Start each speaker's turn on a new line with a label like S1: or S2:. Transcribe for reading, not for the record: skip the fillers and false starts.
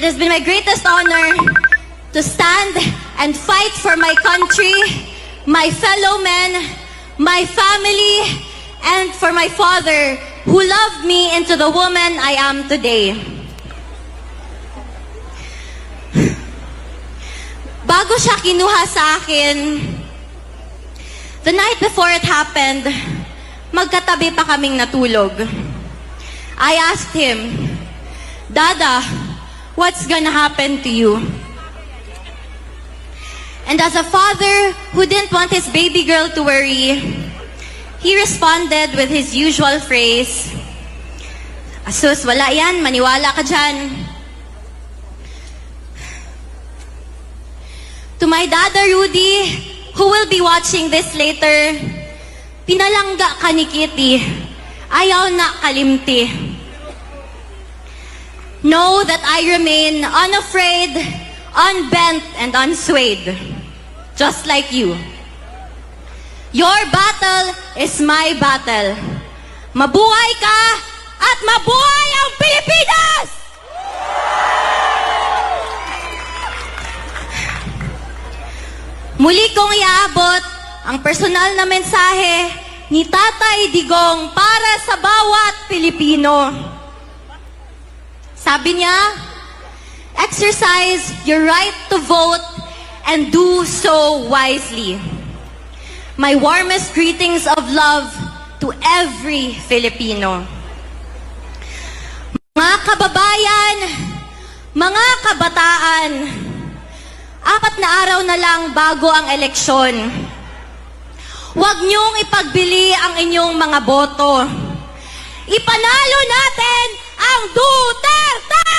S1: It has been my greatest honor to stand and fight for my country, my fellow men, my family, and for my father who loved me into the woman I am today. Bago siya kinuha sa akin, the night before it happened, magkatabi pa kaming natulog. I asked him, Dada, what's gonna happen to you? And as a father who didn't want his baby girl to worry, he responded with his usual phrase, Asus, wala yan, maniwala ka dyan. To my Dada Rudy, who will be watching this later, pinalangga ka ni Kitty, ayaw na kalimti. Know that I remain unafraid, unbent, and unswayed, just like you. Your battle is my battle. Mabuhay ka at mabuhay ang Pilipinas! Muli kong iaabot ang personal na mensahe ni Tatay Digong para sa bawat Pilipino. Sabi niya, exercise your right to vote and do so wisely. My warmest greetings of love to every Filipino. Mga kababayan, mga kabataan, 4 na araw na lang bago ang eleksyon. Huwag niyong ipagbili ang inyong mga boto. Ipanalo natin ang Duterte!